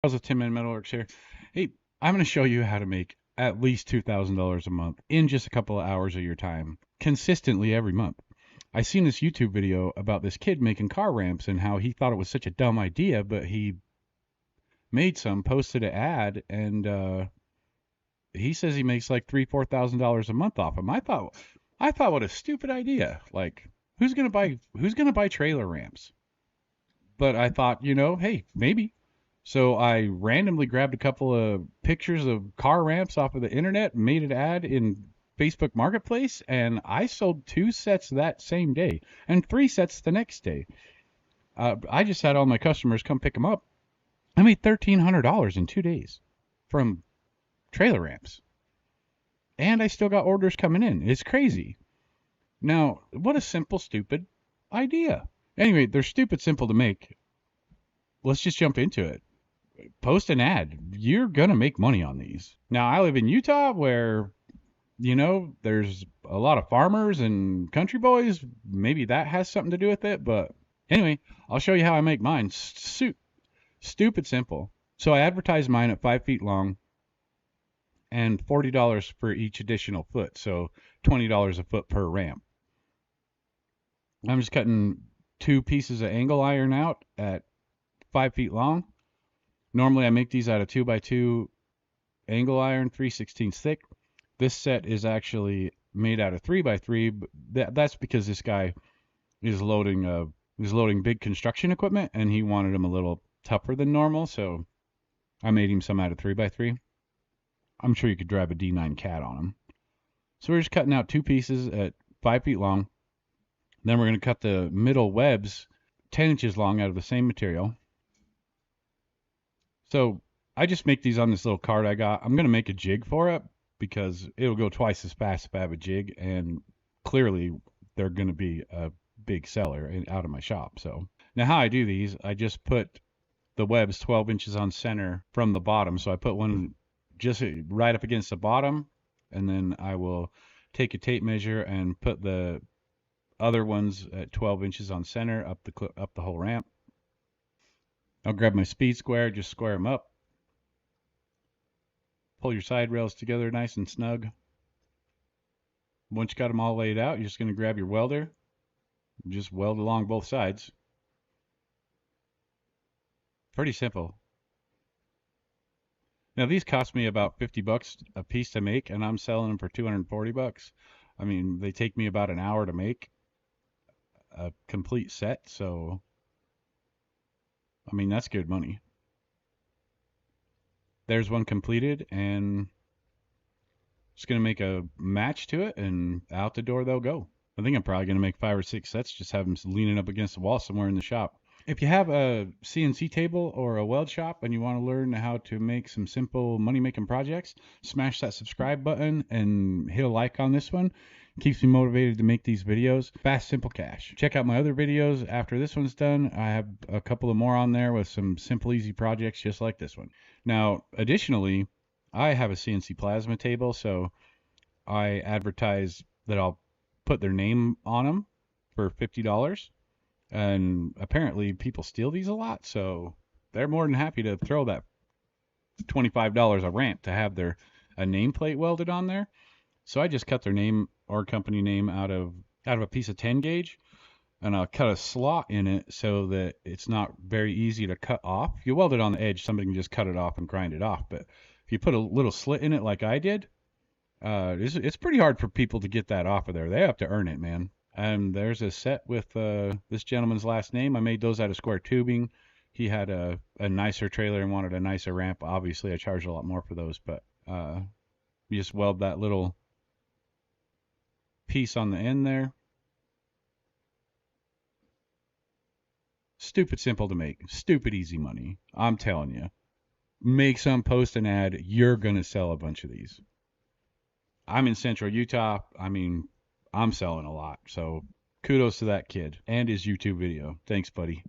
How's Tim Man Metalworks here? Hey, I'm going to show you how to make at least $2,000 a month in just a couple of hours of your time, consistently every month. I seen this YouTube video about this kid making car ramps and how he thought it was such a dumb idea, but he made some, posted an ad, and he says he makes like $3,000-4,000 a month off them. I thought, what a stupid idea. Like, who's gonna buy trailer ramps? But I thought, hey, maybe. So I randomly grabbed a couple of pictures of car ramps off of the internet, made an ad in Facebook Marketplace, and I sold 2 sets that same day and 3 sets the next day. I just had all my customers come pick them up. I made $1,300 in 2 days from trailer ramps, and I still got orders coming in. It's crazy. Now, what a simple, stupid idea. Anyway, they're stupid simple to make. Let's just jump into it. Post an ad. You're gonna make money on these. Now, I live in Utah where, there's a lot of farmers and country boys. Maybe that has something to do with it. But anyway, I'll show you how I make mine. Stupid simple. So I advertise mine at 5 feet long and $40 for each additional foot. So $20 a foot per ramp. I'm just cutting 2 pieces of angle iron out at 5 feet long. Normally I make these out of 2x2 angle iron, 3/16 thick. This set is actually made out of 3x3, but that's because this guy is loading big construction equipment and he wanted them a little tougher than normal, so I made him some out of 3x3. I'm sure you could drive a D9 cat on them. So we're just cutting out 2 pieces at 5 feet long. Then we're going to cut the middle webs 10 inches long out of the same material. So I just make these on this little card I got. I'm going to make a jig for it because it'll go twice as fast if I have a jig, and clearly they're going to be a big seller out of my shop. So now how I do these, I just put the webs 12 inches on center from the bottom. So I put one just right up against the bottom, and then I will take a tape measure and put the other ones at 12 inches on center up the whole ramp. I'll grab my speed square, just square them up. Pull your side rails together nice and snug. Once you got them all laid out, you're just going to grab your welder. Just weld along both sides. Pretty simple. Now these cost me about 50 bucks a piece to make, and I'm selling them for 240 bucks. I mean, they take me about an hour to make a complete set, so I mean, that's good money. There's one completed, and just going to make a match to it, and out the door they'll go. I think I'm probably going to make 5 or 6 sets, just have them leaning up against the wall somewhere in the shop. If you have a CNC table or a weld shop and you want to learn how to make some simple money-making projects, smash that subscribe button and hit a like on this one. It keeps me motivated to make these videos. Fast, simple cash. Check out my other videos after this one's done. I have a couple of more on there with some simple, easy projects just like this one. Now, additionally, I have a CNC plasma table, so I advertise that I'll put their name on them for $50. And apparently people steal these a lot, so they're more than happy to throw that $25 a ramp to have a nameplate welded on there. So I just cut their name or company name out of a piece of 10 gauge, and I'll cut a slot in it so that it's not very easy to cut off. If you weld it on the edge, somebody can just cut it off and grind it off. But if you put a little slit in it like I did, it's pretty hard for people to get that off of there. They have to earn it, man. And there's a set with this gentleman's last name. I made those out of square tubing. He had a nicer trailer and wanted a nicer ramp. Obviously, I charged a lot more for those, but you just weld that little piece on the end there. Stupid simple to make. Stupid easy money. I'm telling you. Make some, post an ad. You're going to sell a bunch of these. I'm in central Utah. I mean, I'm selling a lot. So kudos to that kid and his YouTube video. Thanks, buddy.